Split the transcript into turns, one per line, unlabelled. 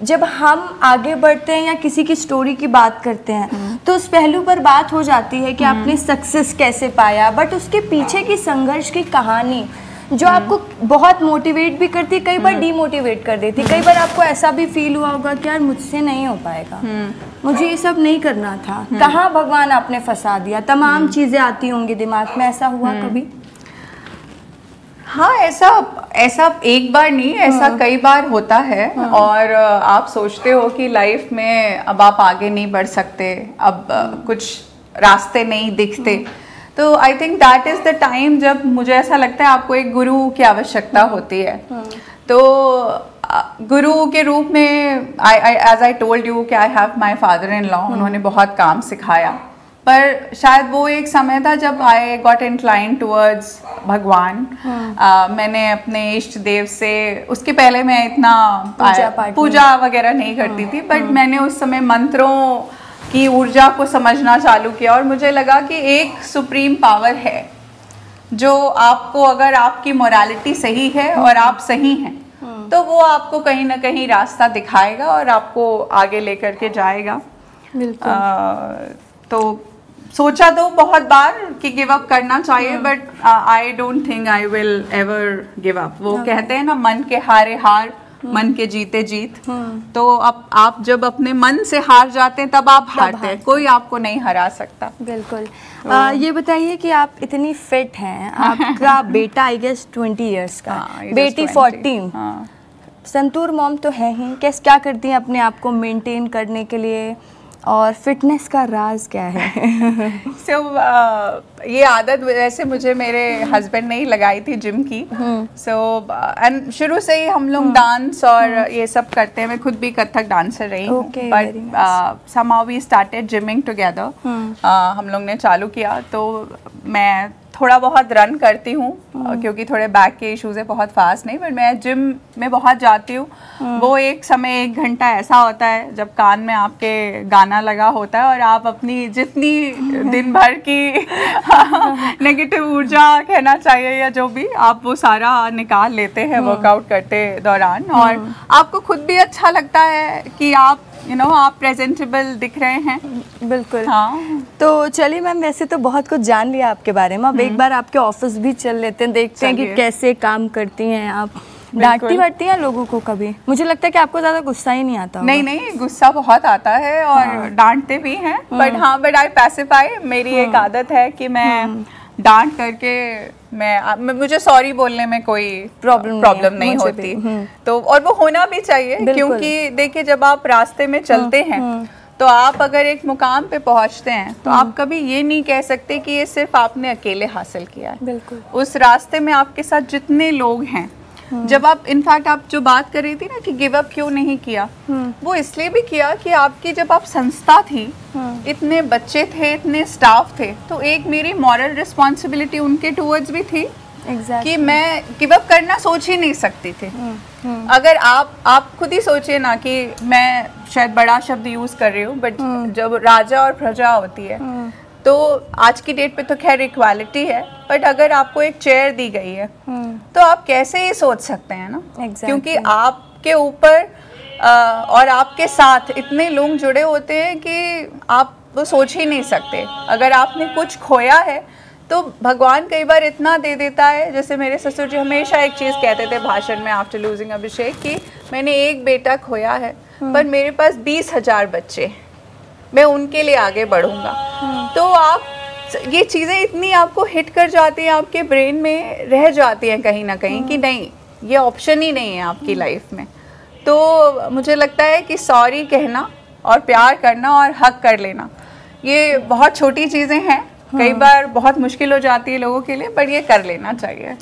जब हम आगे बढ़ते हैं या किसी की स्टोरी की बात करते हैं तो उस पहलू पर बात हो जाती है कि आपने सक्सेस कैसे पाया, बट उसके पीछे की संघर्ष की कहानी जो आपको बहुत मोटिवेट भी करती, कई बार डीमोटिवेट कर देती। कई बार आपको ऐसा भी फील हुआ होगा कि यार मुझसे नहीं हो पाएगा, मुझे ये सब नहीं करना था, कहाँ भगवान आपने फंसा दिया, तमाम चीज़ें आती होंगी दिमाग में। ऐसा हुआ कभी?
हाँ, ऐसा एक बार नहीं, ऐसा कई बार होता है। और आप सोचते हो कि लाइफ में अब आप आगे नहीं बढ़ सकते, अब कुछ रास्ते नहीं दिखते। तो I think that is the time जब मुझे ऐसा लगता है आपको एक गुरु की आवश्यकता होती है। तो गुरु के रूप में एज आई टोल्ड यू कि I have my father in law, उन्होंने बहुत काम सिखाया। पर शायद वो एक समय था जब आई गॉट इंक्लाइन टूवर्ड्स भगवान। मैंने अपने इष्ट देव से, उसके पहले मैं इतना पूजा वगैरह नहीं करती थी, बट मैंने उस समय मंत्रों की ऊर्जा को समझना चालू किया और मुझे लगा कि एक सुप्रीम पावर है जो आपको, अगर आपकी मोरालिटी सही है और आप सही हैं, तो वो आपको कहीं ना कहीं रास्ता दिखाएगा और आपको आगे लेकर के जाएगा। तो सोचा तो बहुत बार कि गिव अप करना चाहिए, but I don't think I will ever give up. वो कहते हैं ना, मन के हारे हार, मन के जीते जीत। तो अब आप जब अपने मन से हार जाते हैं तब आप हारते हैं, कोई आपको नहीं हरा सकता।
बिल्कुल। ये बताइए कि आप इतनी फिट हैं, आपका बेटा आई गेस 20 इयर्स का, बेटी 14। संतूर मॉम तो है ही, कैसे क्या करती हैं अपने आप को मेंटेन करने के लिए, और फिटनेस का राज क्या है?
ये आदत वैसे मुझे मेरे हस्बैंड ने ही लगाई थी जिम की। एंड शुरू से ही हम लोग डांस और ये सब करते हैं। मैं खुद भी कथक डांसर रही हूँ, but somehow we started gymming together। हम लोग ने चालू किया, तो मैं थोड़ा बहुत रन करती हूँ क्योंकि थोड़े बैक के इश्यूज है, बहुत फास्ट नहीं, बट मैं जिम में बहुत जाती हूँ। वो एक समय 1 घंटा ऐसा होता है जब कान में आपके गाना लगा होता है और आप अपनी जितनी दिन भर की नेगेटिव ऊर्जा कहना चाहिए या जो भी, आप वो सारा निकाल लेते हैं वर्कआउट करते दौरान। और आपको खुद भी अच्छा लगता है कि आप आप प्रेजेंटेबल दिख रहे हैं।
बिल्कुल। हाँ। तो चलिए मैम, वैसे तो बहुत कुछ जान लिया आपके बारे में, अब एक बार आपके ऑफिस भी चल लेते हैं, देखते हैं कि कैसे काम करती हैं आप। डांटती वाटती हैं लोगों को कभी? मुझे लगता है कि आपको ज्यादा गुस्सा ही नहीं आता होगा।
नहीं, गुस्सा बहुत आता है और डांटते भी हैं, बट आई पैसिफाई। मेरी एक आदत है कि मैं डांट करके मुझे सॉरी बोलने में कोई प्रॉब्लम नहीं होती। तो और वो होना भी चाहिए, क्योंकि देखिए जब आप रास्ते में चलते हैं तो आप अगर एक मुकाम पे पहुंचते हैं तो आप कभी ये नहीं कह सकते कि ये सिर्फ आपने अकेले हासिल किया है।
बिल्कुल।
उस रास्ते में आपके साथ जितने लोग हैं, जब आप इनफैक्ट आप जो बात कर रही थी ना कि गिव अप क्यों नहीं किया, वो इसलिए भी किया कि आपकी जब आप संस्था थी, इतने बच्चे थे, इतने स्टाफ थे, तो एक मेरी मॉरल रिस्पॉन्सिबिलिटी उनके टूवर्ड्स भी थी। कि मैं गिव अप करना सोच ही नहीं सकती थी। अगर आप खुद ही सोचिए ना, कि मैं शायद बड़ा शब्द यूज कर रही हूँ, बट जब राजा और प्रजा होती है तो आज की डेट पे तो खैर इक्वालिटी है, बट अगर आपको एक चेयर दी गई है तो आप कैसे ये सोच सकते हैं ना। क्योंकि आपके ऊपर और आपके साथ इतने लोग जुड़े होते हैं कि आप वो सोच ही नहीं सकते। अगर आपने कुछ खोया है तो भगवान कई बार इतना दे देता है। जैसे मेरे ससुर जी हमेशा एक चीज़ कहते थे भाषण में आफ्टर लूजिंग अभिषेक, कि मैंने एक बेटा खोया है पर मेरे पास 20,000 बच्चे, मैं उनके लिए आगे बढ़ूंगा। तो आप ये चीज़ें इतनी आपको हिट कर जाती हैं, आपके ब्रेन में रह जाती हैं कहीं ना कहीं कि नहीं, ये ऑप्शन ही नहीं है आपकी लाइफ में। तो मुझे लगता है कि सॉरी कहना और प्यार करना और हक कर लेना, ये बहुत छोटी चीज़ें हैं, कई बार बहुत मुश्किल हो जाती है लोगों के लिए, पर ये कर लेना चाहिए।